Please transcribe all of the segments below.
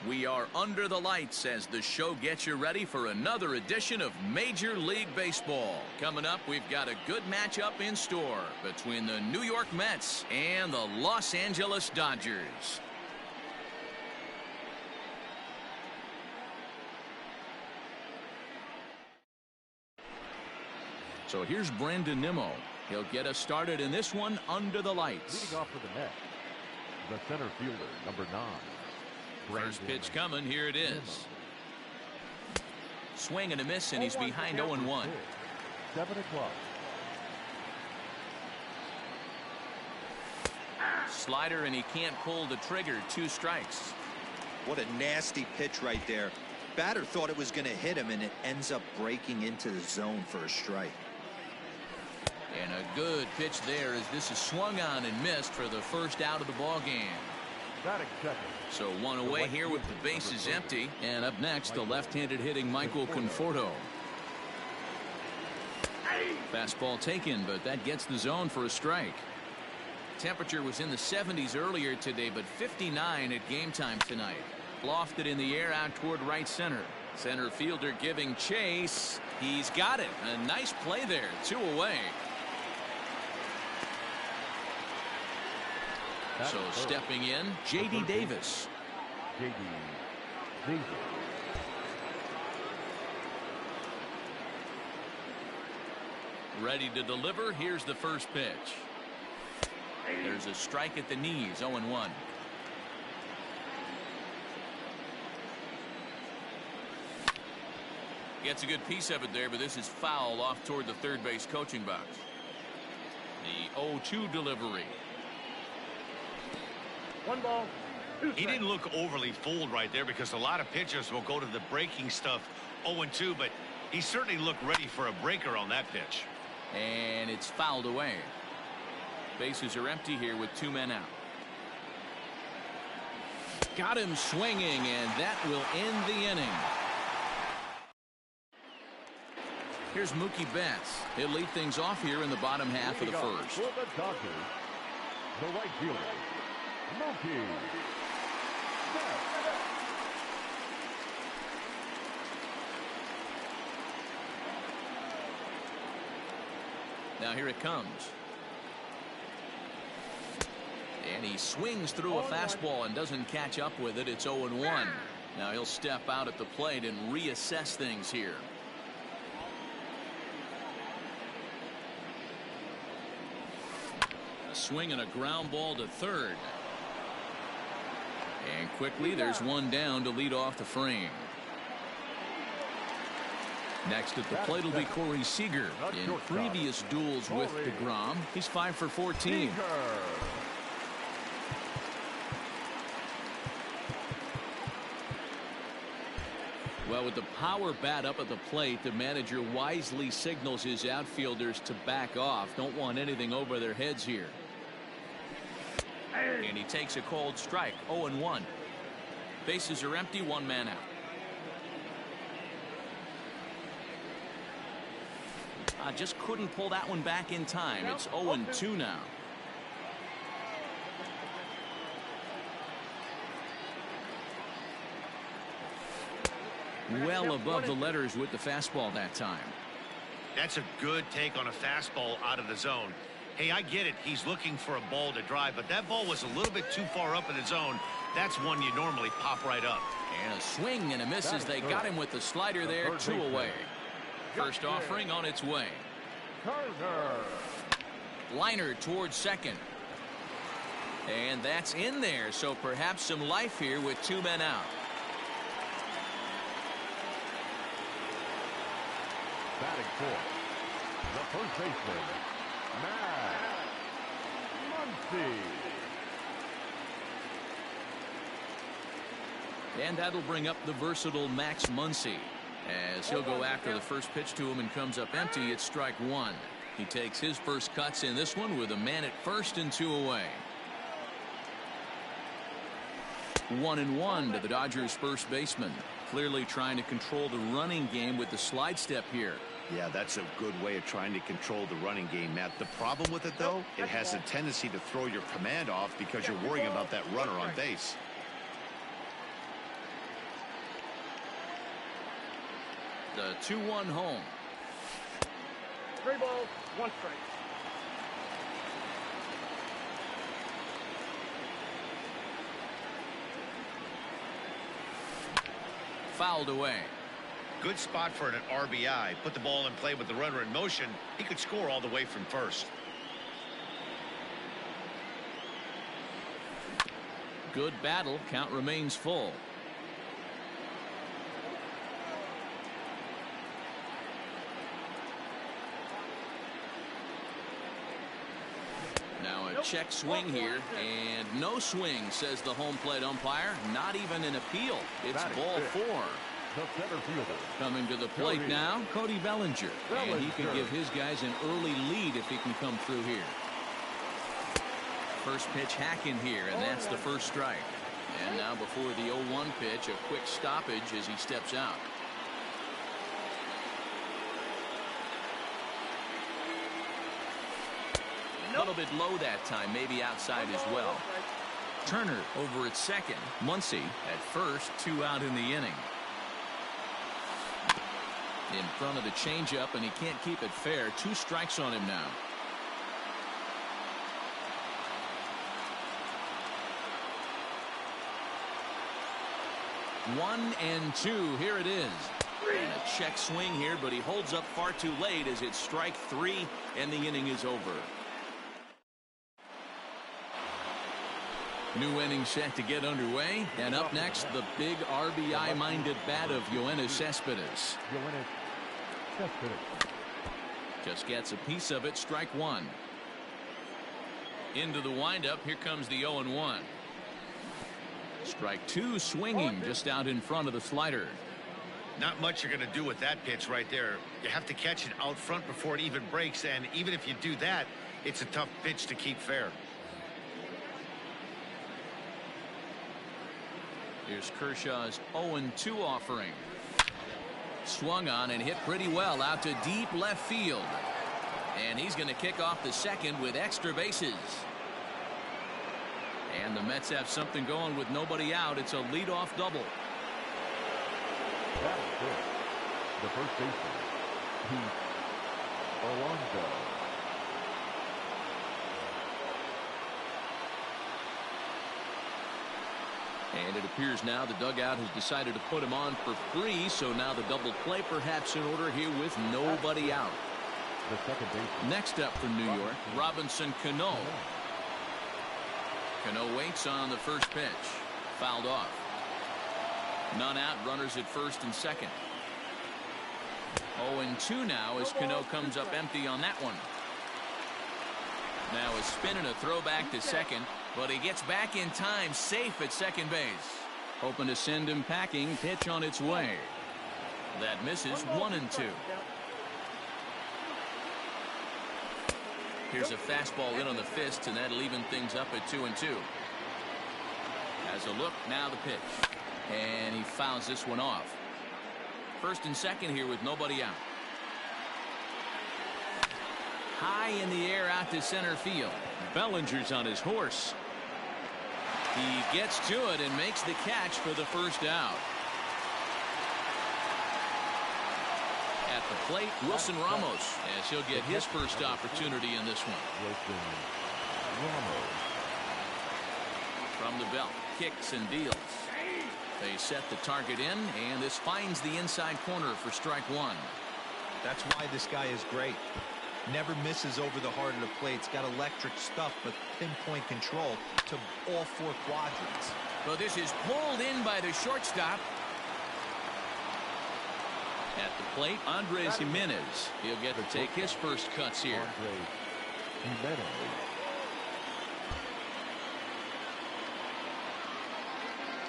We are under the lights as the show gets you ready for another edition of Major League Baseball. Coming up, we've got a good matchup in store between the New York Mets and the Los Angeles Dodgers. So here's Brandon Nimmo. He'll get us started in this one under the lights. Leading off for the Mets, the center fielder, number 9. First pitch coming. Here it is. Swing and a miss, and he's behind 0-1. 7 o'clock. Slider, and he can't pull the trigger. 2 strikes. What a nasty pitch right there. Batter thought it was going to hit him, and it ends up breaking into the zone for a strike. And a good pitch there as this is swung on and missed for the first out of the ball game. So 1 away here with the bases empty. And up next, the left-handed hitting Michael Conforto. Fastball taken, but that gets the zone for a strike. Temperature was in the 70s earlier today, but 59 at game time tonight. Lofted in the air out toward right center. Center fielder giving chase. He's got it. A nice play there. 2 away. So stepping in, J.D. Davis. J.D. Davis. Ready to deliver. Here's the first pitch. There's a strike at the knees. 0-1. Gets a good piece of it there, but this is foul off toward the third base coaching box. The 0-2 delivery. 1 ball. He didn't look overly fooled right there because a lot of pitchers will go to the breaking stuff 0-2, but he certainly looked ready for a breaker on that pitch. And it's fouled away. Bases are empty here with 2 men out. Got him swinging, and that will end the inning. Here's Mookie Betts. He'll lead things off here in the bottom half of the first. For the Dodgers, the right fielder, Mookie Betts. Now here it comes. And he swings through a fastball and doesn't catch up with it. It's 0-1. Now he'll step out at the plate and reassess things here. A swing and a ground ball to third. And quickly there's one down to lead off the frame. Next at the plate will be Corey Seager. In previous duels with DeGrom, he's 5 for 14. Well, with the power bat up at the plate, the manager wisely signals his outfielders to back off. Don't want anything over their heads here. And he takes a cold strike. 0-1. Bases are empty. 1 man out. Just couldn't pull that one back in time. It's 0-2 now. Well above the letters with the fastball that time. That's a good take on a fastball out of the zone. Hey, I get it. He's looking for a ball to drive, but that ball was a little bit too far up in the zone. That's one you normally pop right up. And a swing and a miss as they got him with the slider there. 2 away. First offering on its way. Liner towards second. And that's in there, so perhaps some life here with 2 men out. Batting fourth, the first baseman, Max Muncy. And that'll bring up the versatile Max Muncy. As he'll go after the first pitch to him and comes up empty, it's strike 1. He takes his first cuts in this one with a man at first and 2 away. 1-1 to the Dodgers first baseman. Clearly trying to control the running game with the slide step here. Yeah, that's a good way of trying to control the running game, Matt. The problem with it, though, it has a tendency to throw your command off because you're worrying about that runner on base. The 2-1 home. 3 balls, 1 strike. Fouled away. Good spot for an RBI. Put the ball in play with the runner in motion. He could score all the way from first. Good battle. Count remains full. Now a check swing here, and no swing, says the home plate umpire. Not even an appeal. It's ball 4. The center fielder. Coming to the plate now, Cody Bellinger. And he could give his guys an early lead if he can come through here. First pitch hacking here, and that's the first strike. And now before the 0-1 pitch, a quick stoppage as he steps out. A little bit low that time, maybe outside as well. Turner over at second. Muncy at first, 2 out in the inning. In front of the changeup, and he can't keep it fair. 2 strikes on him now. One and 2. Here it is. And a check swing here, but he holds up far too late as it's strike 3, and the inning is over. New inning set to get underway, and up next, the big RBI-minded bat of Yoenis Cespedes. Just gets a piece of it, strike 1. Into the windup, here comes the 0-1. Strike 2, swinging just out in front of the slider. Not much you're going to do with that pitch right there. You have to catch it out front before it even breaks, and even if you do that, it's a tough pitch to keep fair. Here's Kershaw's 0-2 offering. Swung on and hit pretty well out to deep left field. And he's going to kick off the second with extra bases. And the Mets have something going with nobody out. It's a leadoff double. That is good. The first baseman, Pete Alonso. And it appears now the dugout has decided to put him on for free, so now the double play perhaps in order here with nobody out. The second baseman. Next up for New York, Robinson Cano. Cano waits on the first pitch. Fouled off. None out, runners at first and second. 0-2 now as Cano comes up empty on that one. Now a spin and a throwback to second, but he gets back in time, safe at second base. Hoping to send him packing, pitch on its way. That misses, 1-2. Here's a fastball in on the fist, and that'll even things up at 2-2. Has a look, now the pitch. And he fouls this one off. First and second here with nobody out. High in the air out to center field. Bellinger's on his horse. He gets to it and makes the catch for the first out. At the plate, Wilson Ramos, as he'll get his first opportunity in this one. Wilson Ramos. From the belt, kicks and deals. They set the target in, and this finds the inside corner for strike 1. That's why this guy is great. Never misses over the heart of the plate. It's got electric stuff, but pinpoint control to all 4 quadrants. Well, this is pulled in by the shortstop. At the plate, Andres Jimenez. He'll get to take his first cuts here. Andres Jimenez.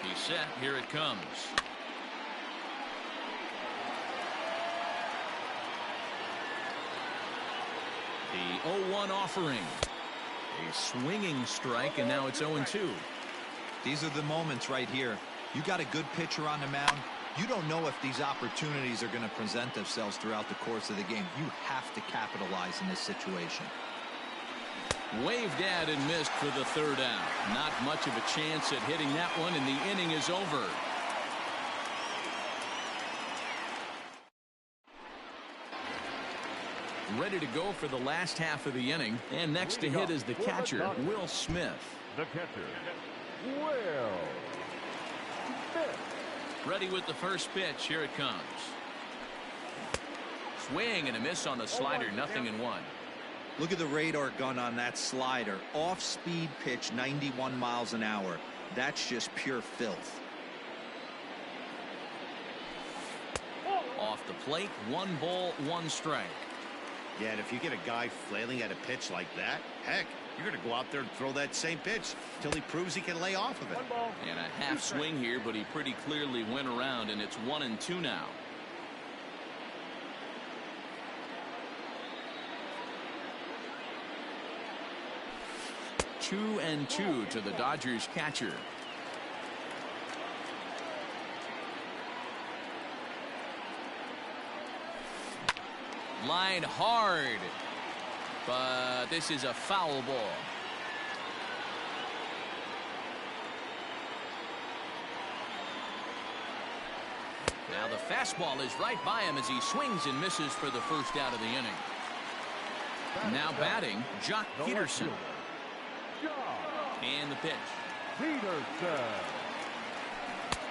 He's set. Here it comes. The 0-1 offering. A swinging strike, and now it's 0-2. These are the moments right here. You got a good pitcher on the mound. You don't know if these opportunities are going to present themselves throughout the course of the game. You have to capitalize in this situation. Waved at and missed for the third out. Not much of a chance at hitting that one, and the inning is over. ready to go for the last half of the inning. And next to hit is the catcher, Will Smith. The catcher, Will Smith. Ready with the first pitch. Here it comes. Swing and a miss on the slider. 0-1. Look at the radar gun on that slider. Off-speed pitch, 91 miles an hour. That's just pure filth. Off the plate, 1 ball, 1 strike. Yeah, and if you get a guy flailing at a pitch like that, heck, you're going to go out there and throw that same pitch till he proves he can lay off of it. And a half swing here, but he pretty clearly went around, and it's 1-2 now. Two and 2 to the Dodgers catcher. Line hard, but this is a foul ball. Now the fastball is right by him as he swings and misses for the first out of the inning. Now batting, Jock Peterson. And the pitch. Peterson.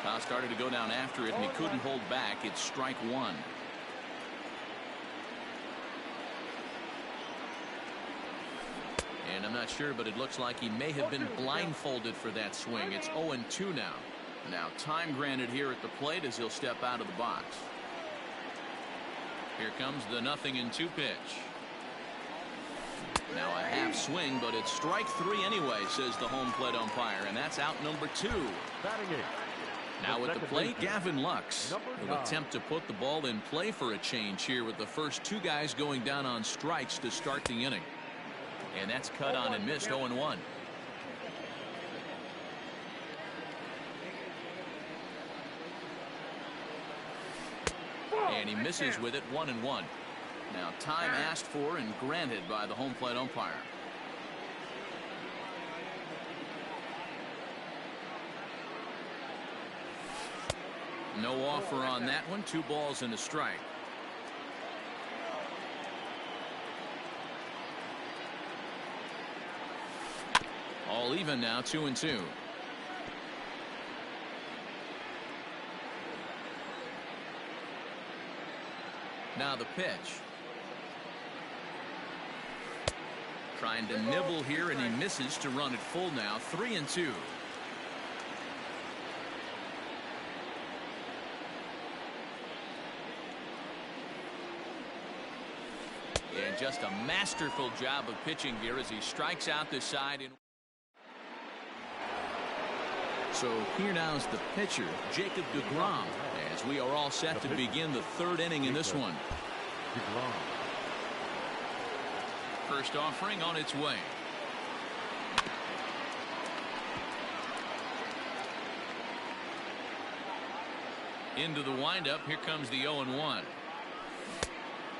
Foul started to go down after it, and he couldn't hold back. It's strike 1. And I'm not sure, but it looks like he may have been blindfolded for that swing. It's 0-2 now. Now time granted here at the plate as he'll step out of the box. Here comes the 0-2 pitch. Now a half swing, but it's strike 3 anyway, says the home plate umpire, and that's out number 2. Batting eighth. Now at the plate, Gavin Lux will attempt to put the ball in play for a change here with the first 2 guys going down on strikes to start the inning. And that's cut on and missed. 0-1. And he misses with it. 1-1. Now time asked for and granted by the home plate umpire. No offer on that one. 2 balls and a strike. All even now, 2-2. Now the pitch. Trying to nibble here, and he misses to run it full now. 3-2. And just a masterful job of pitching here as he strikes out the side. So here now is the pitcher, Jacob deGrom, as we are all set to begin the 3rd inning in this one. First offering on its way. Into the windup. Here comes the 0-1.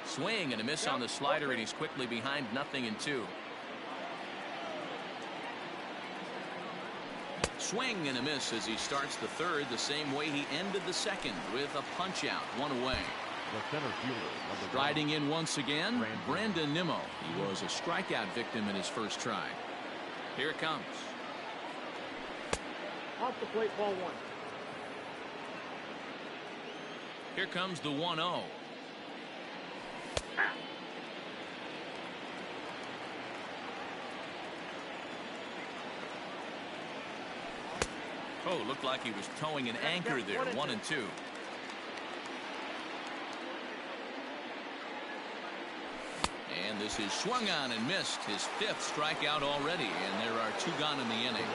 Swing and a miss on the slider, and he's quickly behind 0-2. Swing and a miss as he starts the 3rd the same way he ended the 2nd with a punch out. 1 away. The center fielder. Striding in once again, Brandon Nimmo. He was a strikeout victim in his first try. Here it comes. Off the plate, ball 1. Here comes the 1-0. Oh, looked like he was towing an anchor there. 1-2. And this is swung on and missed. His 5th strikeout already, and there are 2 gone in the inning.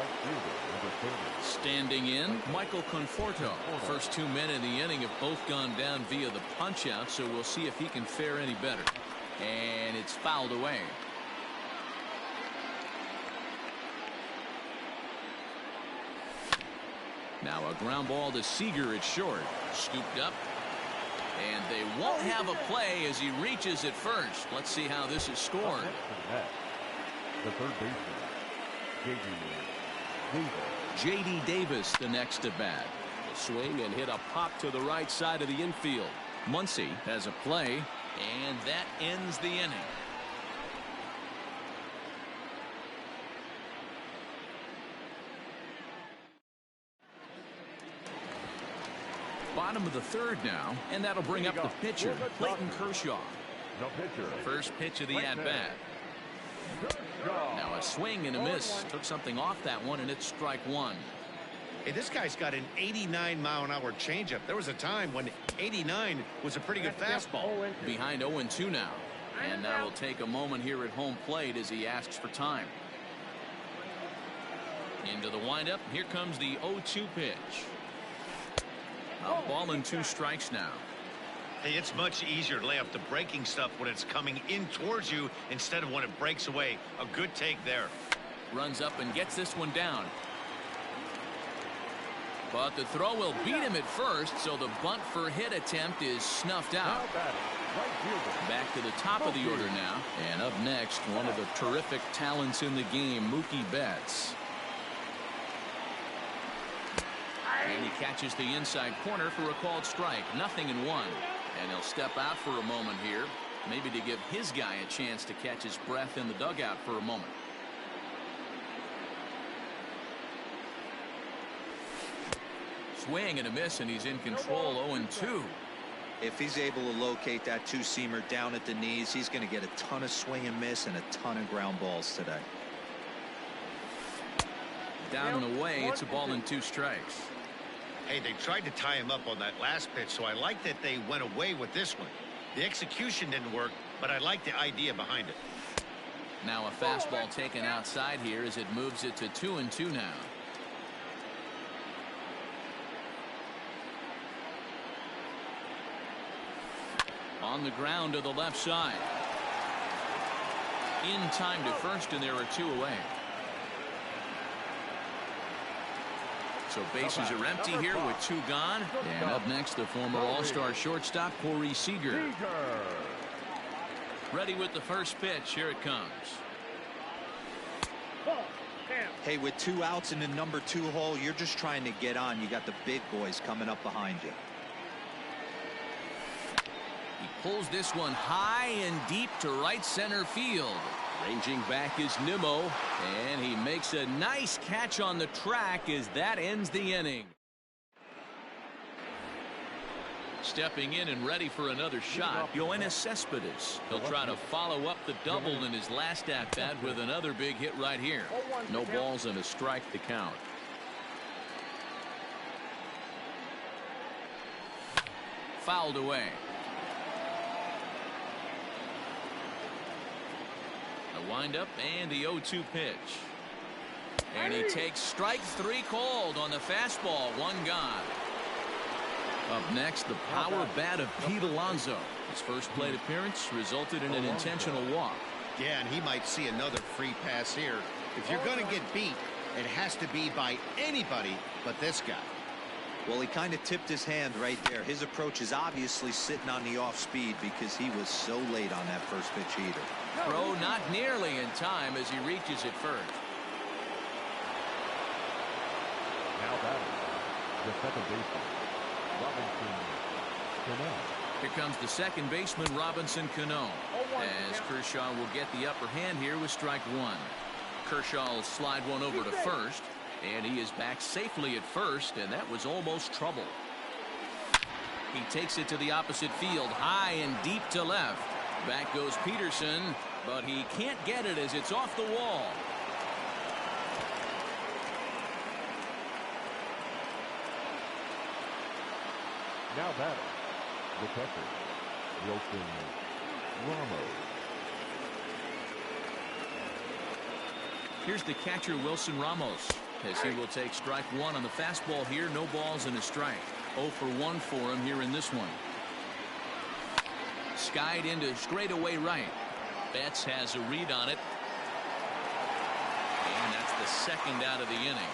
Standing in, Michael Conforto. First 2 men in the inning have both gone down via the punch out, so we'll see if he can fare any better. And it's fouled away. Now a ground ball to Seager at short. Scooped up. And they won't have a play as he reaches at first. Let's see how this is scored. The third baseman, J.D. Davis the next at bat. A swing and hit a pop to the right side of the infield. Muncy has a play. And that ends the inning. Bottom of the third now, and that'll bring up the pitcher, Clayton Kershaw. The pitcher. First pitch of the at-bat. Now a swing and a miss. Took something off that one, and it's strike one. Hey, this guy's got an 89-mile-an-hour changeup. There was a time when 89 was a pretty good fastball. Behind 0-2 now. And now we'll take a moment here at home plate as he asks for time. Into the windup. Here comes the 0-2 pitch. A ball and 2 strikes now. Hey, it's much easier to lay up the breaking stuff when it's coming in towards you instead of when it breaks away. A good take there. Runs up and gets this one down. But the throw will beat him at first, so the bunt for hit attempt is snuffed out. Back to the top of the order now. And up next, one of the terrific talents in the game, Mookie Betts. And he catches the inside corner for a called strike. 0-1. And he'll step out for a moment here, maybe to give his guy a chance to catch his breath in the dugout for a moment. Swing and a miss, and he's in control. 0-2. If he's able to locate that two-seamer down at the knees, he's going to get a ton of swing and miss and a ton of ground balls today. Down and away. It's a ball and 2 strikes. Hey, they tried to tie him up on that last pitch, so I like that they went away with this one. The execution didn't work, but I like the idea behind it. Now a fastball taken outside here as it moves it to 2-2 now. On the ground to the left side. In time to first, and there are 2 away. So bases are empty here with 2 gone. And up next, the former All-Star shortstop, Corey Seager. Ready with the first pitch. Here it comes. Hey, with 2 outs in the number 2 hole, you're just trying to get on. You got the big boys coming up behind you. He pulls this one high and deep to right center field. Ranging back is Nimmo, and he makes a nice catch on the track as that ends the inning. Stepping in and ready for another shot, Yoenis Cespedes. He'll try to follow up the double in his last at-bat with another big hit right here. No balls and a strike to count. Fouled away. The windup and the 0-2 pitch. And he takes strike 3 called on the fastball. 1 gone. Up next, the power bat of Pete Alonso. His first plate appearance resulted in an intentional walk. Yeah, and he might see another free pass here. If you're going to get beat, it has to be by anybody but this guy. Well, he kind of tipped his hand right there. His approach is obviously sitting on the off speed because he was so late on that first pitch heater. Throw not nearly in time as he reaches it first. Now batting, the second baseman, Robinson Cano. Here comes the second baseman, Robinson Cano. As Kershaw will get the upper hand here with strike 1. Kershaw will slide one over to first. And he is back safely at first, and that was almost trouble. He takes it to the opposite field, high and deep to left. Back goes Peterson, but he can't get it as it's off the wall. Now batting, the catcher, Wilson Ramos. Here's the catcher, Wilson Ramos, as he will take strike 1 on the fastball here. No balls and a strike. 0 for 1 for him here in this one. Skied into straightaway right. Betts has a read on it. And that's the second out of the inning.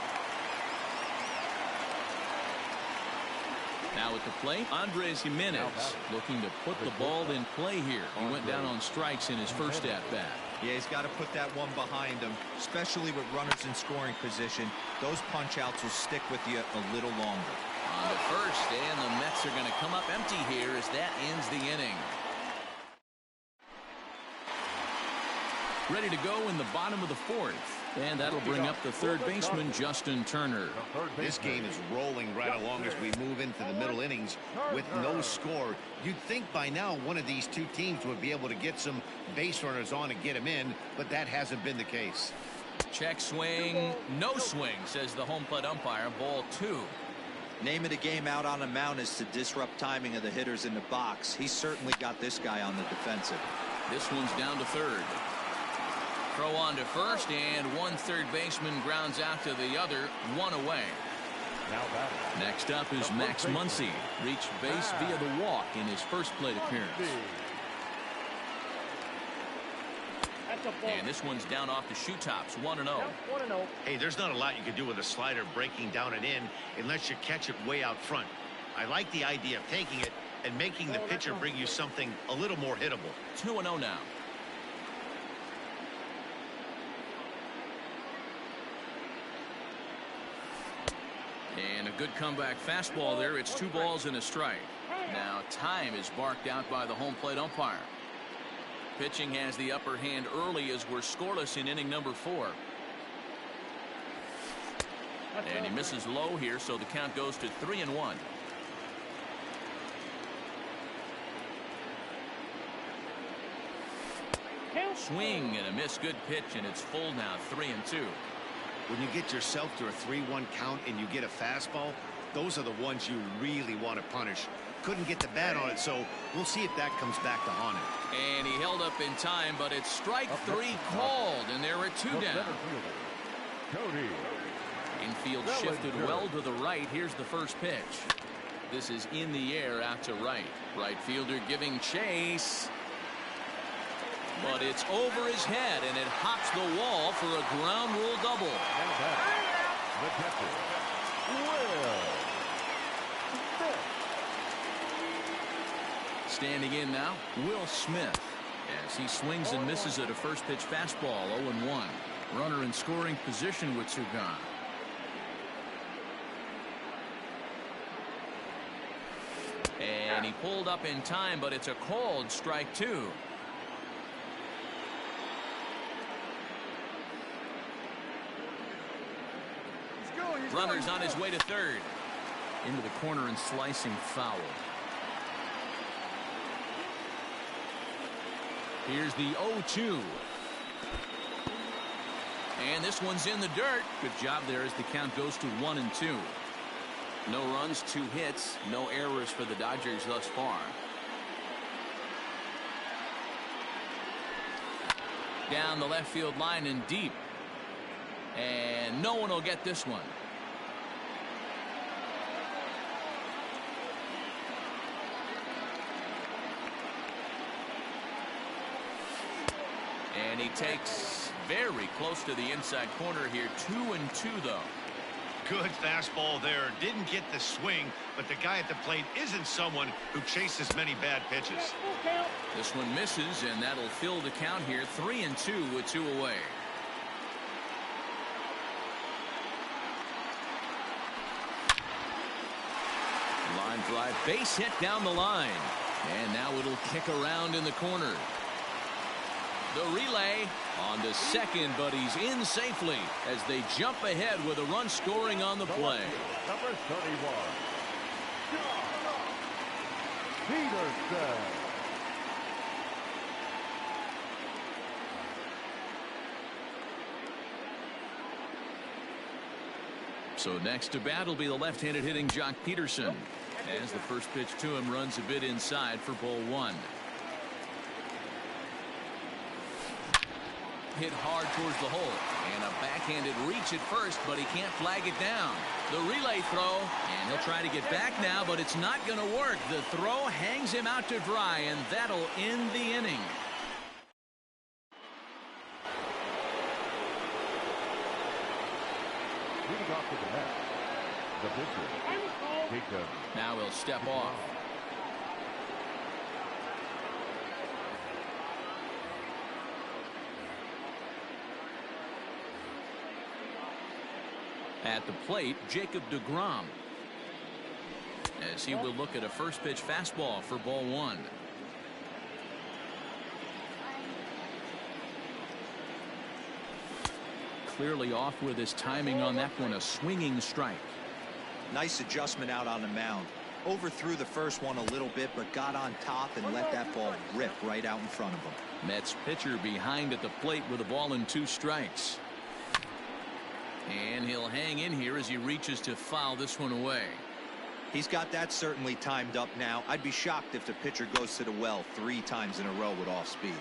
Now at the plate, Andres Jimenez looking to put the ball in play here. He went down on strikes in his first at-bat. Yeah, he's got to put that one behind him, especially with runners in scoring position. Those punch-outs will stick with you a little longer. On to first, and the Mets are going to come up empty here as that ends the inning. Ready to go in the bottom of the fourth. And that'll bring up the third baseman, Justin Turner. This game is rolling right along as we move into the middle innings with no score. You'd think by now one of these two teams would be able to get some base runners on and get them in, but that hasn't been the case. Check swing, no swing, says the home plate umpire. Ball 2. Name of the game out on the mound is to disrupt timing of the hitters in the box. He's certainly got this guy on the defensive. This one's down to third. Throw on to first, and one third baseman grounds out to the other, one away. Next up is Max Muncy. Reached base via the walk in his first plate appearance. And this one's down off the shoe tops, 1-0. Hey, there's not a lot you can do with a slider breaking down and in unless you catch it way out front. I like the idea of taking it and making the pitcher bring you something a little more hittable. 2-0 now. And a good comeback fastball there. It's 2 balls and a strike. Now time is barked out by the home plate umpire. Pitching has the upper hand early as we're scoreless in inning number 4. And he misses low here, so the count goes to 3-1. Swing and a miss. Good pitch, and it's full now, 3-2. When you get yourself to a 3-1 count and you get a fastball, those are the ones you really want to punish. Couldn't get the bat on it, so we'll see if that comes back to haunt him. And he held up in time, but it's strike 3 called, and there are 2 down. Infield shifted well to the right. Here's the first pitch. This is in the air out to right. Right fielder giving chase. But it's over his head, and it hops the wall for a ground rule double. The catcher, Will Smith. Standing in now, Will Smith, as he swings and misses at a first pitch fastball, 0-1. Runner in scoring position with 2 gone. And he pulled up in time, but it's a called strike 2. Runner's on his way to third. Into the corner and slicing foul. Here's the 0-2. And this one's in the dirt. Good job there as the count goes to 1-2. No runs, 2 hits, no errors for the Dodgers thus far. Down the left field line and deep. And no one will get this one. And he takes very close to the inside corner here. 2-2 though. Good fastball there. Didn't get the swing, but the guy at the plate isn't someone who chases many bad pitches. This one misses, and that'll fill the count here. 3-2 with 2 away. Line drive, base hit down the line. And now it'll kick around in the corner. The relay on to second, but he's in safely as they jump ahead with a run scoring on the play. Number 31, Peterson. So next to bat will be the left-handed hitting Jock Peterson. As the first pitch to him runs a bit inside for ball 1. Hit hard towards the hole, and a backhanded reach at first, but he can't flag it down. The relay throw, and he'll try to get back now, but it's not going to work. The throw hangs him out to dry, and that'll end the inning. Leading off to the net, the pitcher, Jacob. Now he'll step off. At the plate, Jacob deGrom, as he will look at a first pitch fastball for ball 1. clearly off with his timing on that one. A swinging strike. Nice adjustment out on the mound. Overthrew the first one a little bit, but got on top and let that ball rip right out in front of him. Mets pitcher behind at the plate with a ball and 2 strikes. And he'll hang in here as he reaches to foul this one away. He's got that certainly timed up now. I'd be shocked if the pitcher goes to the well 3 times in a row with off speed.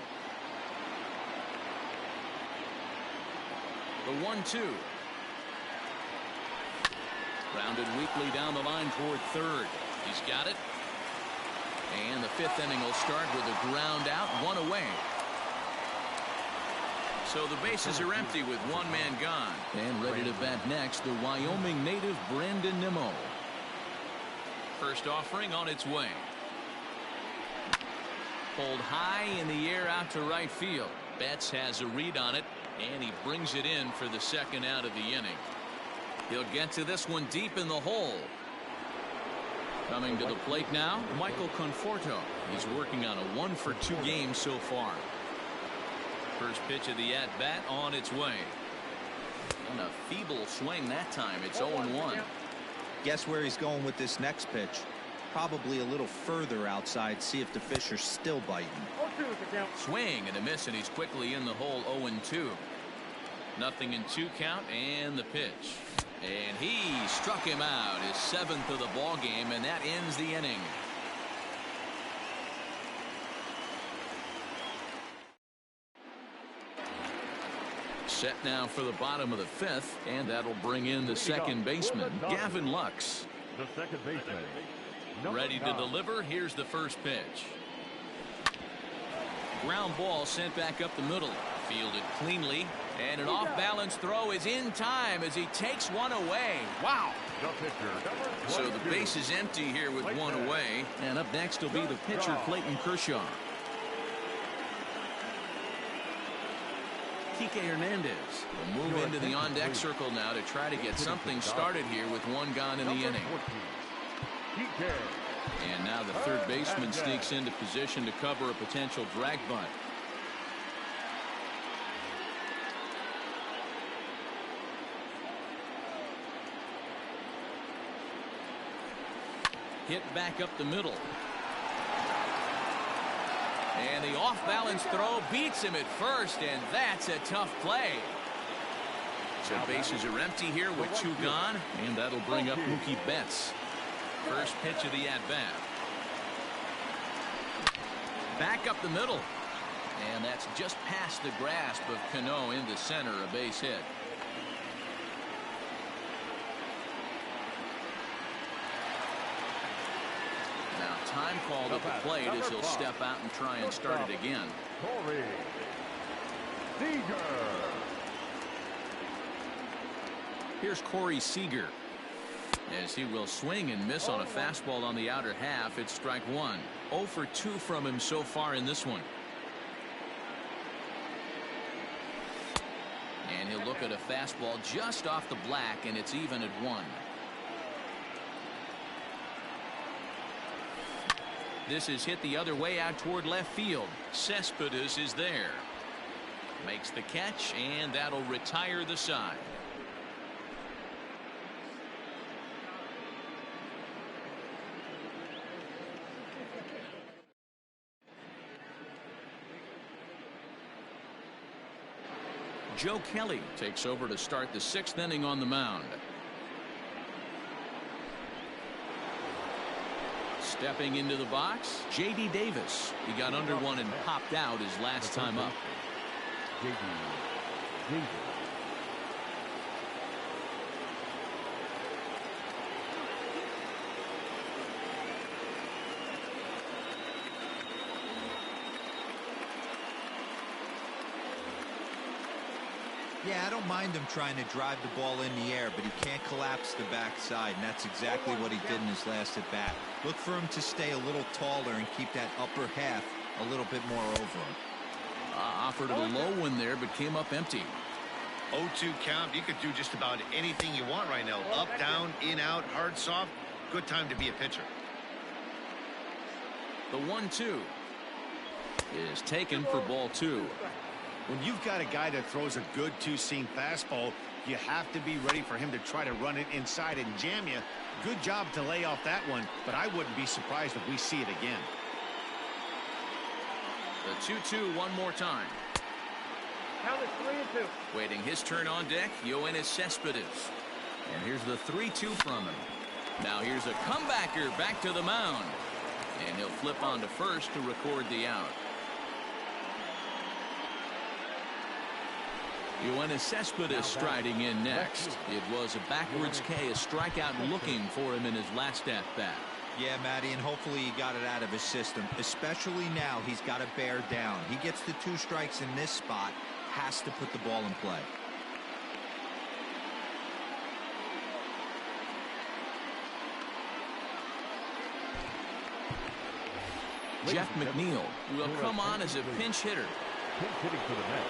The 1-2. Grounded weakly down the line toward third. He's got it. And the 5th inning will start with a ground out, 1 away. So the bases are empty with 1 man gone. And ready to bat next, the Wyoming native Brandon Nimmo. First offering on its way. Pulled high in the air out to right field. Betts has a read on it, and he brings it in for the 2nd out of the inning. He'll get to this one deep in the hole. Coming to the plate now, Michael Conforto. He's working on a 1-for-2 game so far. First pitch of the at-bat on its way. And a feeble swing that time. It's 0-1. Guess where he's going with this next pitch? Probably a little further outside. See if the fish are still biting. Swing and a miss, and he's quickly in the hole. 0-2. Nothing in 2 count, and the pitch. And he struck him out, his 7th of the ball game, and that ends the inning. Set now for the bottom of the 5th, and that'll bring in the second baseman, Gavin Lux. The second baseman. Ready to deliver. Here's the first pitch. Ground ball sent back up the middle. Fielded cleanly, and an off-balance throw is in time as he takes one away. Wow. So the base is empty here with 1 away, and up next will be the pitcher Clayton Kershaw. Kike Hernandez will move into the on-deck circle now to try to get something started here with 1 gone in the inning. And now the third baseman sneaks into position to cover a potential drag bunt. Hit back up the middle. And the off-balance throw beats him at first, and that's a tough play. So bases are empty here with 2 gone, and that'll bring up Mookie Betts. First pitch of the at-bat. Back up the middle. And that's just past the grasp of Cano into center, a base hit. Now time called at the plate as he'll step out and try and start it again. Here's Corey Seager. As he will swing and miss on a fastball on the outer half. It's strike 1. 0 for 2 from him so far in this one. And he'll look at a fastball just off the black, and it's even at 1. This is hit the other way out toward left field. Cespedes is there. Makes the catch, and that'll retire the side. Joe Kelly takes over to start the 6th inning on the mound. Stepping into the box, J.D. Davis. He got under one and popped out his last time up. J.D. Davis. Yeah, I don't mind him trying to drive the ball in the air, but he can't collapse the backside, and that's exactly what he did in his last at bat. Look for him to stay a little taller and keep that upper half a little bit more over him. Offered a low one there, but came up empty. 0-2 count. You could do just about anything you want right now. Up, down, in, out, hard, soft. Good time to be a pitcher. The 1-2 is taken for ball 2. When you've got a guy that throws a good two-seam fastball, you have to be ready for him to try to run it inside and jam you. Good job to lay off that one, but I wouldn't be surprised if we see it again. The 2-2 one more time. Count is 3-2. Waiting his turn on deck, Yoenis Cespedes. And here's the 3-2 from him. Now here's a comebacker back to the mound. And he'll flip on to first to record the out. Yoenis Cespedes striding in next. It was a backwards K, a strikeout looking for him in his last at-bat. Yeah, Matty, and hopefully he got it out of his system. Especially now, he's got to bear down. He gets the 2 strikes in this spot, has to put the ball in play. Jeff McNeil will come on as a pinch hitter. Pinch hitting for the Mets,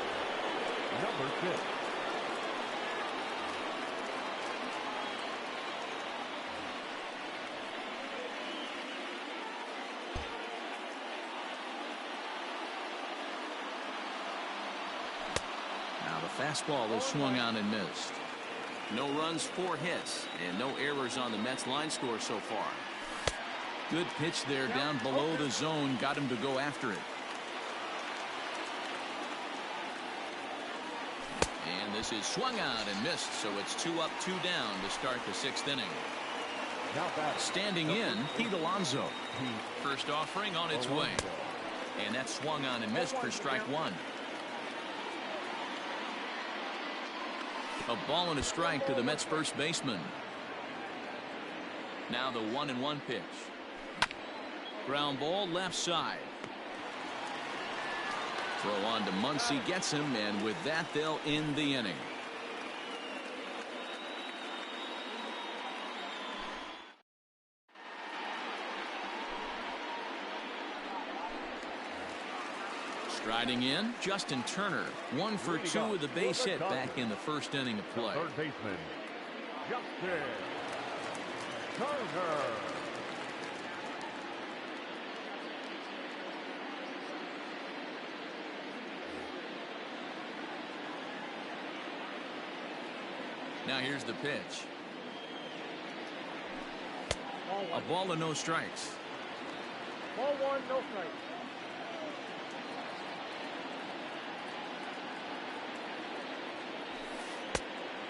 number 6. Now the fastball is swung on and missed. No runs, 4 hits, and no errors on the Mets line score so far. Good pitch there down below the zone, got him to go after it. And this is swung on and missed, so it's 2 up, 2 down to start the 6th inning. Standing in, Pete Alonso. First offering on its way. And that's swung on and missed for strike 1. A ball and a strike to the Mets first baseman. Now the 1-1 pitch. Ground ball left side. Throw on to Muncy, gets him, and with that they'll end the inning. Striding in, Justin Turner. 1 for 2 with a base hit back in the first inning of play. Third baseman, Justin Turner. Now here's the pitch. A ball and no strikes. Ball 1, no strikes.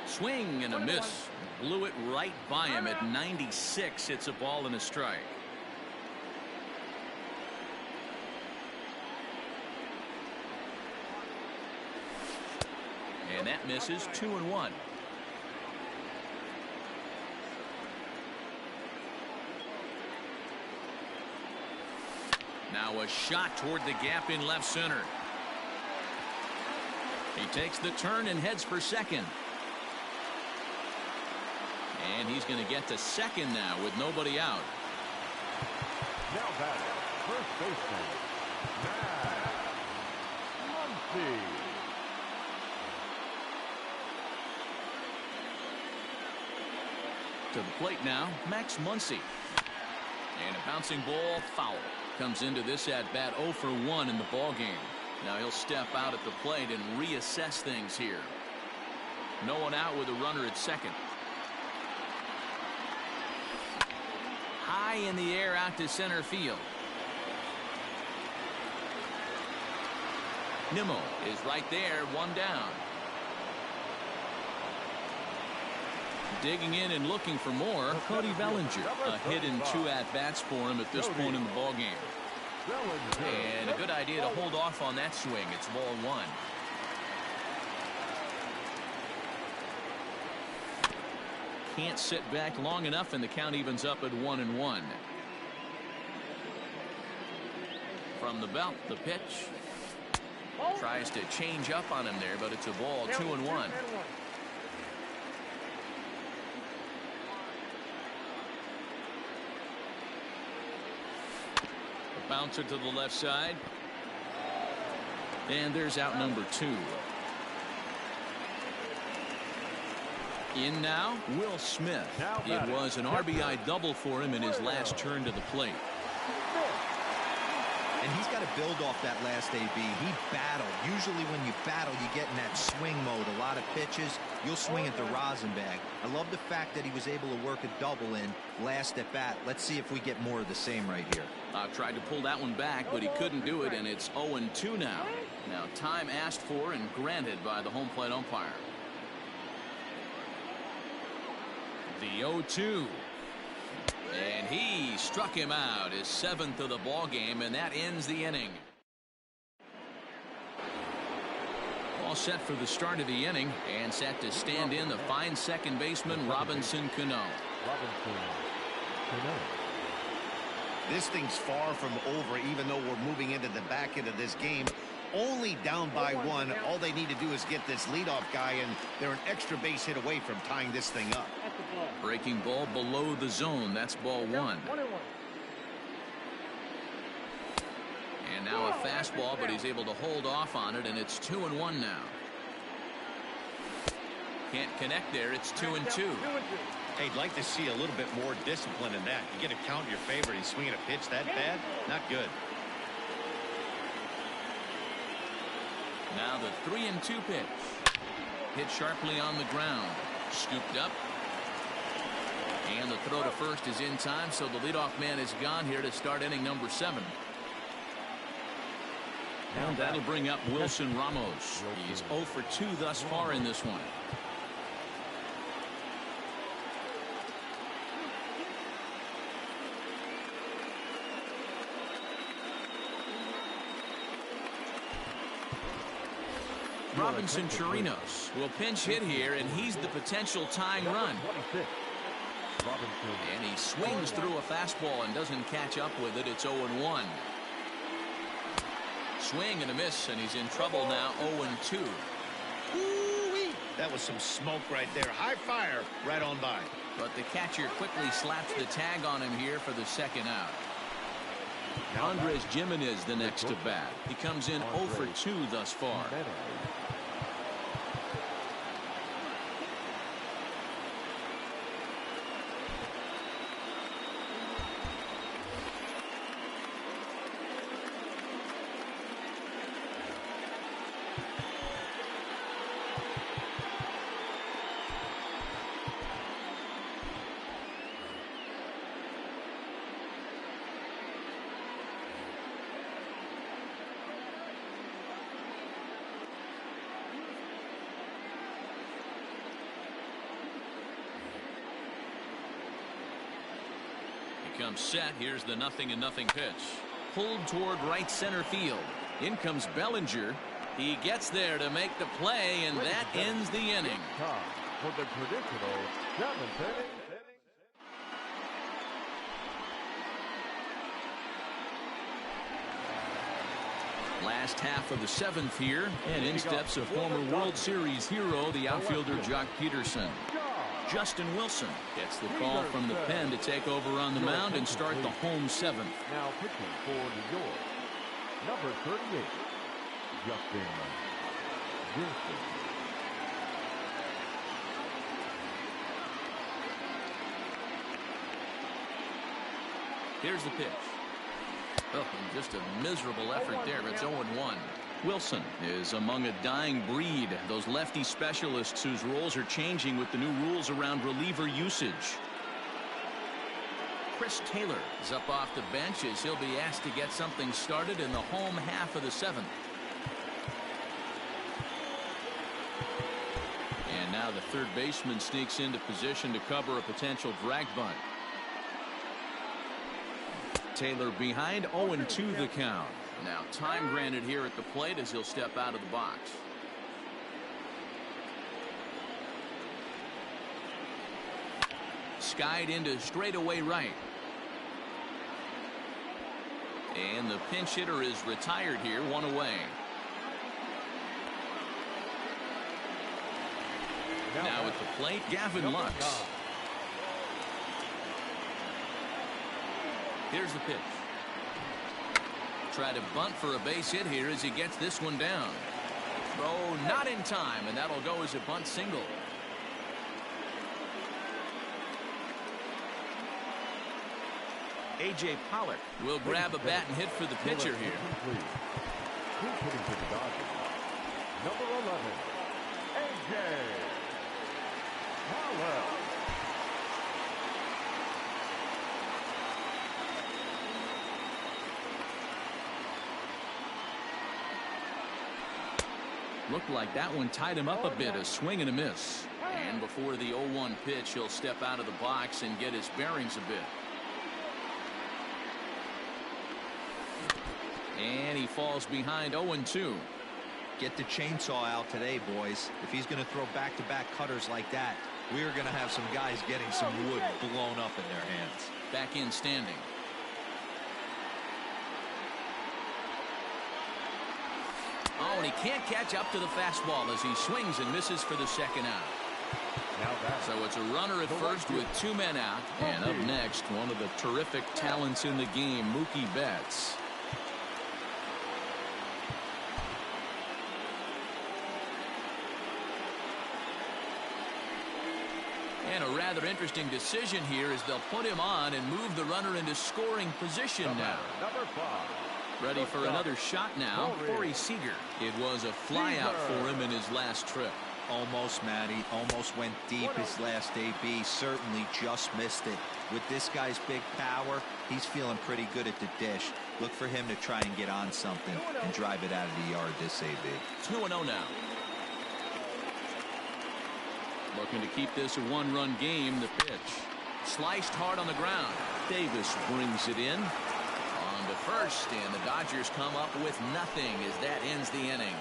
Swing and a miss. Blew it right by him at 96. It's a ball and a strike. And that misses. 2-1. Now a shot toward the gap in left center. He takes the turn and heads for second. And he's going to get to second now with nobody out. Now batting, first baseman, Muncy. To the plate now, Max Muncy. And a bouncing ball foul. Comes into this at bat 0 for 1 in the ball game. Now he'll step out at the plate and reassess things here. No one out with a runner at second. High in the air out to center field. Nimmo is right there, 1 down. Digging in and looking for more, Cody Bellinger. A hit in 2 at-bats for him at this point in the ball game. And a good idea to hold off on that swing. It's ball 1. Can't sit back long enough, and the count evens up at 1-1. From the belt, the pitch. Tries to change up on him there, but it's a ball. 2-1. Bouncer to the left side. And there's out number 2. In now, Will Smith. It was an RBI double for him in his last turn to the plate. And he's got to build off that last AB. He battled. Usually when you battle, you get in that swing mode. A lot of pitches, you'll swing at the rosin bag. I love the fact that he was able to work a double in last at bat. Let's see if we get more of the same right here. Tried to pull that one back, but he couldn't do it, and it's 0-2 now. Now, time asked for and granted by the home plate umpire. The 0-2. And he struck him out, his 7th of the ball game, and that ends the inning. All set for the start of the inning, and set to stand in the fine second baseman Robinson Cano. This thing's far from over, even though we're moving into the back end of this game. Only down by 1. All they need to do is get this leadoff guy, and they're an extra base hit away from tying this thing up. Breaking ball below the zone. That's ball 1. And now a fastball, but he's able to hold off on it, and it's 2-1 now. Can't connect there. It's 2-2. Hey, I'd like to see a little bit more discipline in that. You get a count in your favor, and he's swinging a pitch that bad? Not good. Now the 3-2 pitch. Hit sharply on the ground. Scooped up. And the throw to first is in time, so the leadoff man is gone here to start inning number 7. And that'll bring up Wilson Ramos. He's 0 for 2 thus far in this one. Robinson Chirinos will pinch hit here, and he's the potential tying run. And he swings through a fastball and doesn't catch up with it. It's 0-1. Swing and a miss, and he's in trouble now. 0-2. Ooh-wee. That was some smoke right there. High fire right on by. But the catcher quickly slaps the tag on him here for the second out. Andres Gimenez the next to bat. He comes in 0 for 2 thus far. Comes set. Here's the 0-0 pitch. Pulled toward right center field. In comes Bellinger. He gets there to make the play, and that ends the inning. For the traditional 7th inning. Last half of the 7th here, and in steps a former World Series hero, the outfielder Jock Peterson. Justin Wilson gets the call from the pen to take over on the mound and start the home 7th. Now pitching for New York, number 38, Justin Wilson. Here's the pitch. Oh, and just a miserable effort there. It's 0-1. Wilson is among a dying breed, those lefty specialists whose roles are changing with the new rules around reliever usage. Chris Taylor is up off the bench as he'll be asked to get something started in the home half of the 7th. And now the third baseman sneaks into position to cover a potential drag bunt. Taylor behind, 0-2 the count. Now time granted here at the plate as he'll step out of the box. Skied into straightaway right. And the pinch hitter is retired here, 1 away. Now at the plate, Gavin Lux. Here's the pitch. Try to bunt for a base hit here as he gets this one down. Throw not in time, and that'll go as a bunt single. A.J. Pollock will grab a bat and hit for the pitcher here. Who's hitting for the Dodgers? Number 11, A.J. Pollock. Looked like that one tied him up a bit, a swing and a miss. And before the 0-1 pitch, he'll step out of the box and get his bearings a bit. And he falls behind 0-2. Get the chainsaw out today, boys. If he's going to throw back-to-back cutters like that, we're going to have some guys getting some wood blown up in their hands. Back in standing. Oh, and he can't catch up to the fastball as he swings and misses for the second out. So it's a runner at first with 2 men out. And up next, one of the terrific talents in the game, Mookie Betts. And a rather interesting decision here is they'll put him on and move the runner into scoring position now. Number 5. Ready for another shot now, Corey Seager. It was a flyout for him in his last trip. Almost, Matty. Almost went deep his last AB. Certainly just missed it. With this guy's big power, he's feeling pretty good at the dish. Look for him to try and get on something and drive it out of the yard this AB. 2-0 now. Looking to keep this a one-run game. The pitch. Sliced hard on the ground. Davis brings it in. On to first, and the Dodgers come up with nothing as that ends the inning.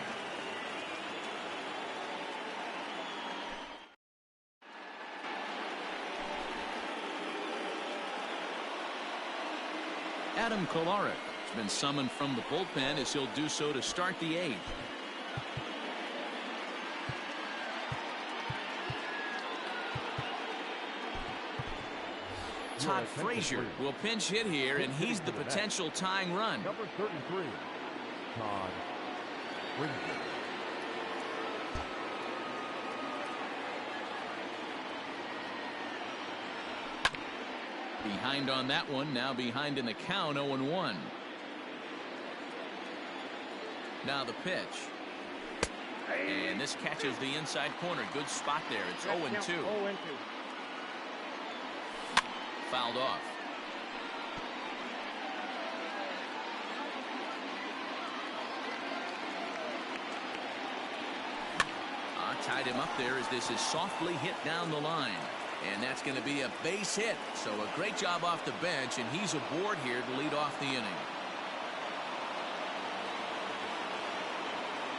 Adam Kolarek has been summoned from the bullpen as he'll do so to start the 8th. Todd Frazier will pinch hit here, and he's the potential tying run. Number 33, Todd Frazier. Behind on that one, now behind in the count, 0-1. Now the pitch. And this catches the inside corner. Good spot there. It's 0-2. Fouled off. Tied him up there as this is softly hit down the line. And that's going to be a base hit. So a great job off the bench, and he's aboard here to lead off the inning.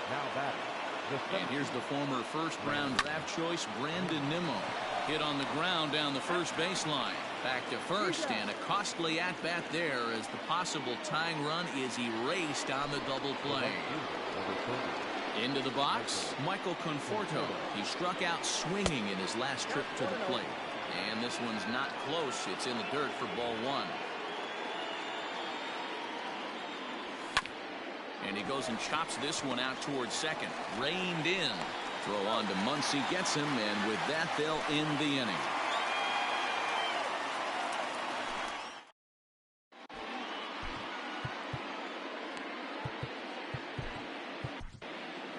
Now batting. And here's the former first-round draft choice, Brandon Nimmo. Hit on the ground down the first baseline. Back to first, and a costly at-bat there as the possible tying run is erased on the double play. Into the box, Michael Conforto. He struck out swinging in his last trip to the plate. And this one's not close. It's in the dirt for ball 1. And he goes and chops this one out towards second. Reined in. Throw on to Muncy, gets him, and with that, they'll end the inning.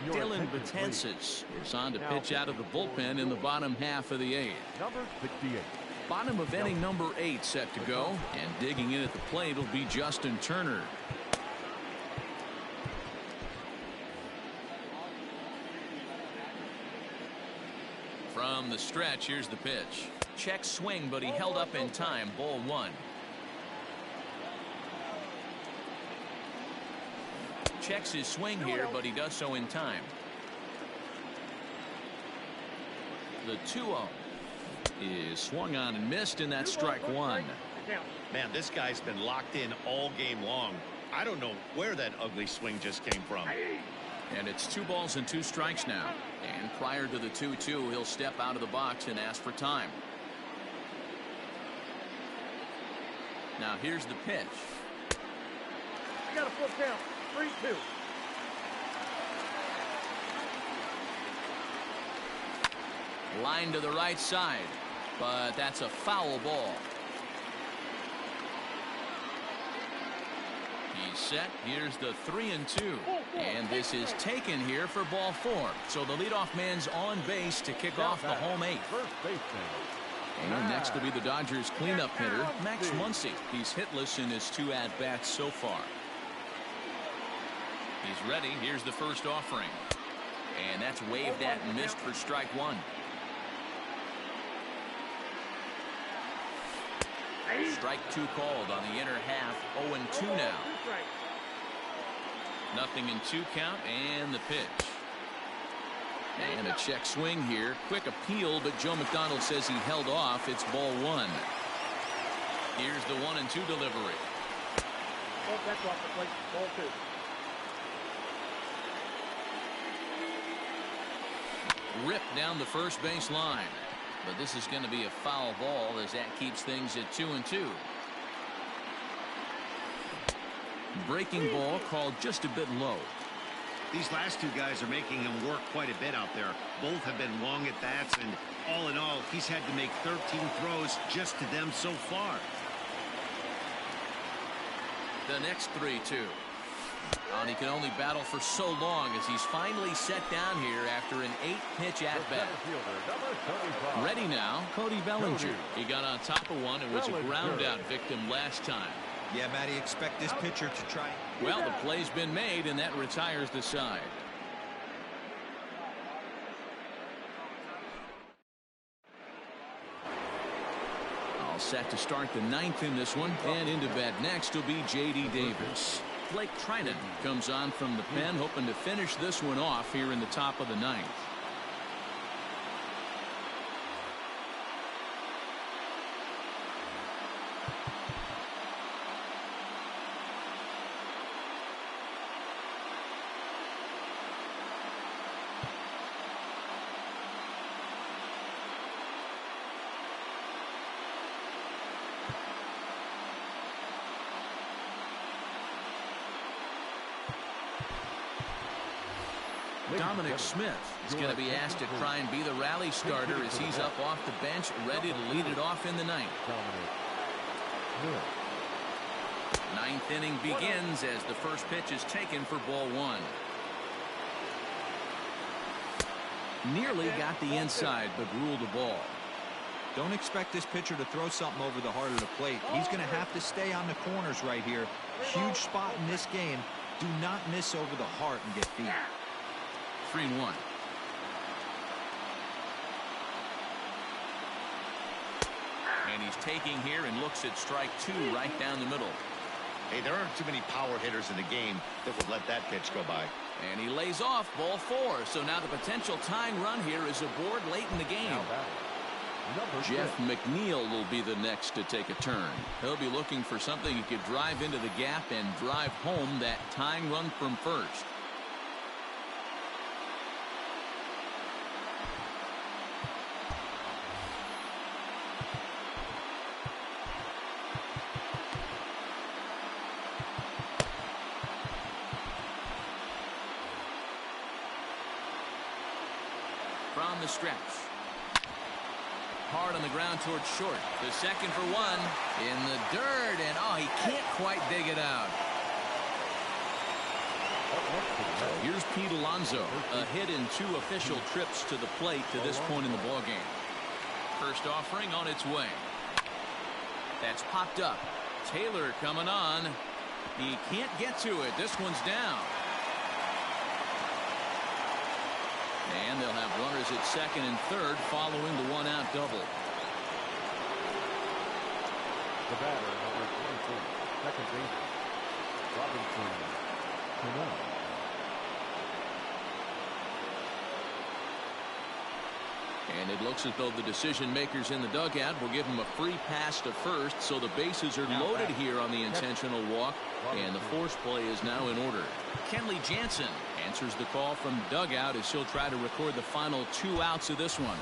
Dylan Betances is on to pitch out of the bullpen in the bottom half of the 8th. Number 68. Bottom of inning number 8 set to go, and digging in at the plate will be Justin Turner. From the stretch, here's the pitch. Check swing, but he held up in time. Ball 1. Checks his swing here, but he does so in time. The 2-0 is swung on and missed, and that's strike 1. Man, this guy's been locked in all game long. I don't know where that ugly swing just came from. And it's 2 balls and 2 strikes now. And prior to the 2-2, he'll step out of the box and ask for time. Now here's the pitch. You got a full count. 3-2. Line to the right side, but that's a foul ball. He's set. Here's the 3-2. And this is taken here for ball 4. So the leadoff man's on base to kick off the home 8th. First baseman. And next will be the Dodgers cleanup hitter, Max Muncy. He's hitless in his 2 at-bats so far. He's ready. Here's the first offering. And that's waved at and missed for strike 1. Strike 2 called on the inner half. 0-2 now. Nothing in 2 count, and the pitch. And a check swing here. Quick appeal, but Joe McDonald says he held off. It's ball 1. Here's the 1-2 delivery. That's off the plate. Ball 2. Ripped down the first base line. But this is going to be a foul ball as that keeps things at 2-2. Breaking ball called just a bit low. These last 2 guys are making him work quite a bit out there. Both have been long at bats, and all in all, he's had to make 13 throws just to them so far. The next 3-2. And he can only battle for so long as he's finally set down here after an 8-pitch at-bat. Ready now, Cody Bellinger. He got on top of one and was a ground-out victim last time. Yeah, Matty, expect this pitcher to try. Well, the play's been made, and that retires the side. All set to start the 9th in this one, and into bat next will be J.D. Davis. Blake Trinan comes on from the pen, hoping to finish this one off here in the top of the 9th. Dominic Smith is going to be asked to try and be the rally starter as he's up off the bench, ready to lead it off in the 9th. 9th inning begins as the first pitch is taken for ball 1. Nearly got the inside, but ruled the ball. Don't expect this pitcher to throw something over the heart of the plate. He's going to have to stay on the corners right here. Huge spot in this game. Do not miss over the heart and get beat. 3-1. And he's taking here and looks at strike 2 right down the middle. Hey, there aren't too many power hitters in the game that would let that pitch go by. And he lays off ball 4. So now the potential tying run here is aboard late in the game. Jeff McNeil will be the next to take a turn. He'll be looking for something he could drive into the gap and drive home that tying run from first. From the stretch. Hard on the ground towards short. The second for 1 in the dirt, and oh, he can't quite dig it out. So here's Pete Alonso, a hit in 2 official trips to the plate to this point in the ballgame. First offering on its way. That's popped up. Taylor coming on. He can't get to it. This one's down. And they'll have runners at second and third following the 1-out double. The batter, number 22, second baseman, Robinson. And it looks as though the decision makers in the dugout will give him a free pass to first, so the bases are loaded here on the intentional walk, and the force play is now in order. Kenley Jansen answers the call from the dugout as he'll try to record the final 2 outs of this one.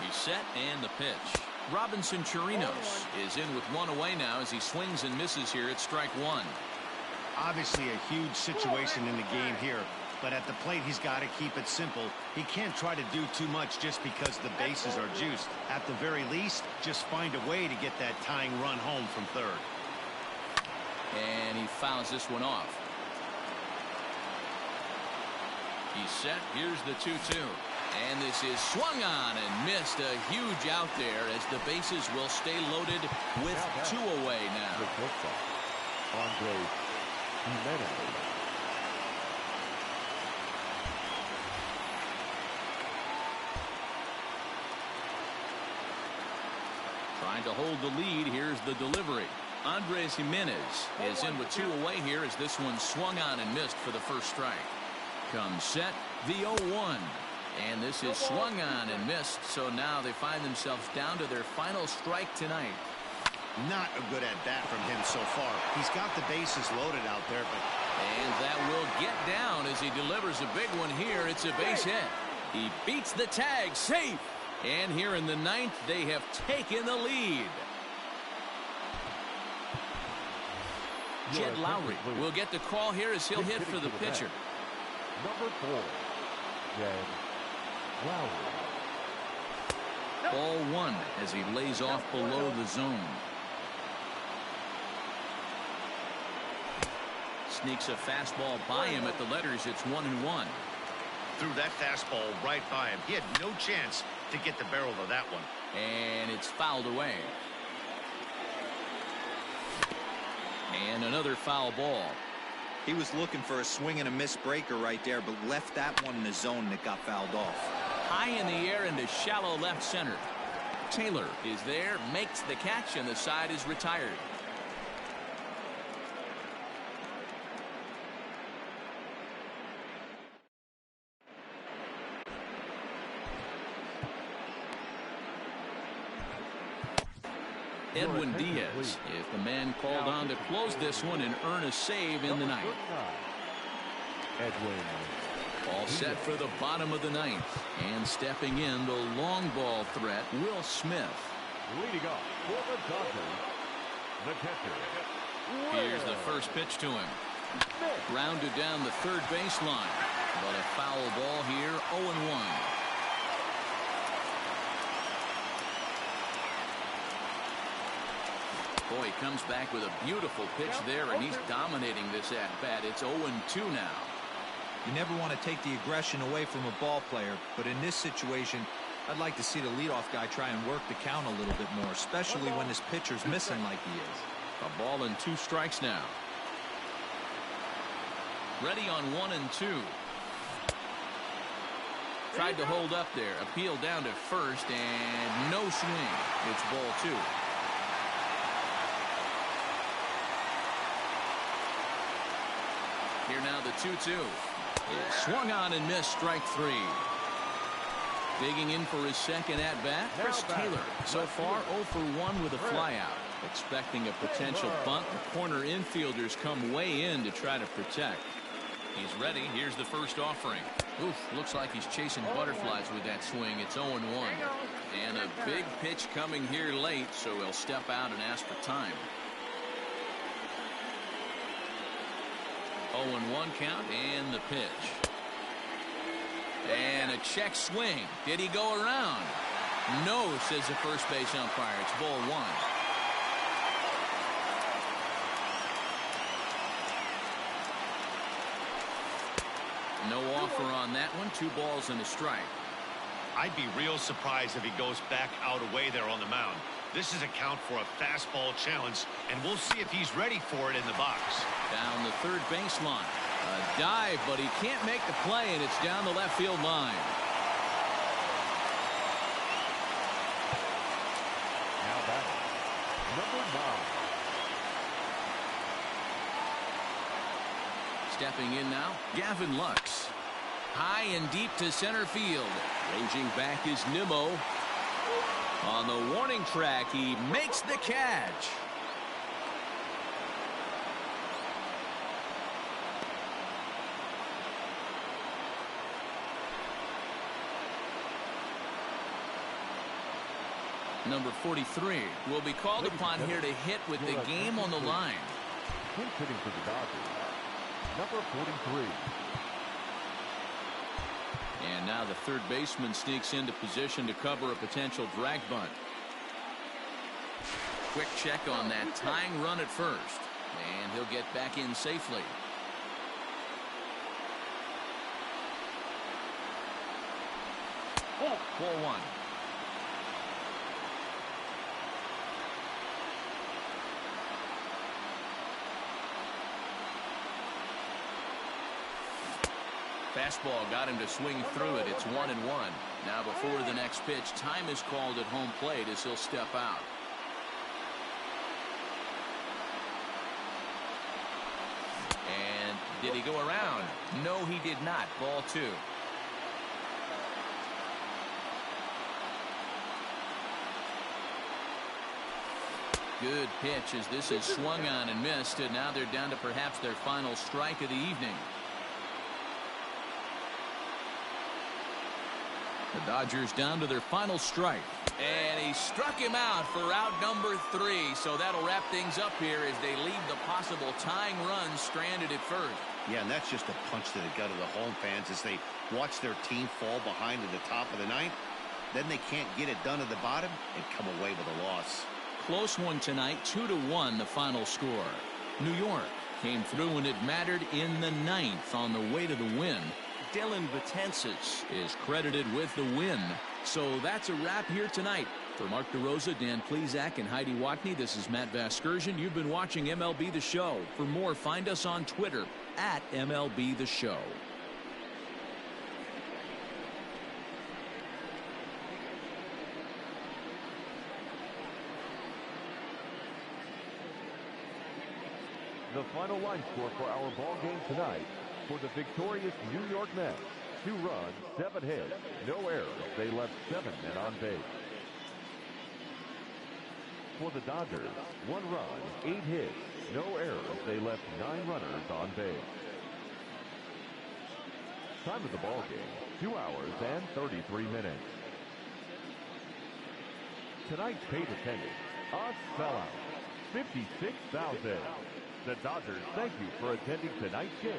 He's set and the pitch. Robinson Chirinos is in with 1 away now as he swings and misses here at strike 1. Obviously a huge situation in the game here. but at the plate, he's got to keep it simple. He can't try to do too much just because the bases are juiced. At the very least, just find a way to get that tying run home from third. And he fouls this one off. He's set. Here's the 2-2. And this is swung on and missed. A huge out there as the bases will stay loaded with 2 away now. The shortstop, Andre Jimenez. Trying to hold the lead. Here's the delivery. Andres Jimenez is in with 2 away here as this one swung on and missed for the first strike. Comes set, the 0-1. And this is swung on and missed, so now they find themselves down to their final strike tonight. Not a good at bat from him so far. He's got the bases loaded out there, but... And that will get down as he delivers a big one here. It's a base hit. He beats the tag, safe. And here in the 9th, they have taken the lead. Jed Lowry will get the call here as he'll hit for the pitcher. Number 4, Jed Lowry. Ball 1 as he lays off below the zone. Sneaks a fastball by him at the letters. It's 1-1. Threw that fastball right by him. He had no chance to get the barrel of that one. And it's fouled away. And another foul ball. He was looking for a swing and a miss breaker right there, but left that one in the zone that got fouled off. High in the air into shallow left center. Taylor is there, makes the catch, and the side is retired. Edwin Diaz is the man called on to close this one and earn a save in the 9th. Edwin. All set for the bottom of the 9th. And stepping in, the long ball threat, Will Smith. Leading off for the Dodgers, the catcher. Here's the first pitch to him. Grounded down the third baseline. But a foul ball here, 0-1. Boy, he comes back with a beautiful pitch there, and he's dominating this at-bat. It's 0-2 now. You never want to take the aggression away from a ball player, but in this situation, I'd like to see the leadoff guy try and work the count a little bit more, especially when this pitcher's missing like he is. A ball and 2 strikes now. Ready on 1 and 2. Tried to hold up there. Appeal down to first, and no swing. It's ball 2. Here now the 2-2. Swung on and missed, strike 3. Digging in for his second at-bat, Chris Taylor. So far 0 for 1 with a flyout. Expecting a potential bunt. The corner infielders come way in to try to protect. He's ready. Here's the first offering. Oof, looks like he's chasing butterflies with that swing. It's 0-1. And a big pitch coming here late, so he'll step out and ask for time. 0-1 count and the pitch. And a check swing. Did he go around? No, says the first base umpire. It's ball 1. No offer on that one. 2 balls and a strike. I'd be real surprised if he goes back out away there on the mound. This is a count for a fastball challenge, and we'll see if he's ready for it in the box. Down the third baseline. A dive, but he can't make the play, and it's down the left field line. Now batting, number 9. Stepping in now, Gavin Lux. High and deep to center field. Ranging back is Nimmo. On the warning track, he makes the catch. Number 43 will be called upon here to hit with the game on the line. Hitting for the Dodgers, number 43. And now the third baseman sneaks into position to cover a potential drag bunt. Quick check on that tying run at first, and he'll get back in safely. Ball one. Fastball got him to swing through it. It's 1-1. Now before the next pitch, time is called at home plate as he'll step out. And did he go around? No, he did not. Ball two. Good pitch as this is swung on and missed, and now they're down to perhaps their final strike of the evening. The Dodgers down to their final strike. And he struck him out for out number 3. So that'll wrap things up here as they leave the possible tying run stranded at first. Yeah, and that's just a punch to the gut of the home fans as they watch their team fall behind at the top of the ninth. Then they can't get it done at the bottom and come away with a loss. Close one tonight, 2-1 the final score. New York came through when it mattered in the ninth on the way to the win. Dylan Betances is credited with the win. So that's a wrap here tonight. For Mark DeRosa, Dan Plesac, and Heidi Watney, this is Matt Vasgersian. You've been watching MLB The Show. For more, find us on Twitter at MLB The Show. The final line score for our ball game tonight. For the victorious New York Mets, 2 runs, 7 hits, no errors. They left 7 men on base. For the Dodgers, 1 run, 8 hits, no errors. They left 9 runners on base. Time of the ball game, 2 hours and 33 minutes. Tonight's paid attendance, a sellout, 56,000. The Dodgers thank you for attending tonight's game.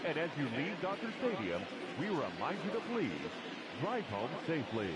And as you leave Dodger Stadium, we remind you to please drive home safely.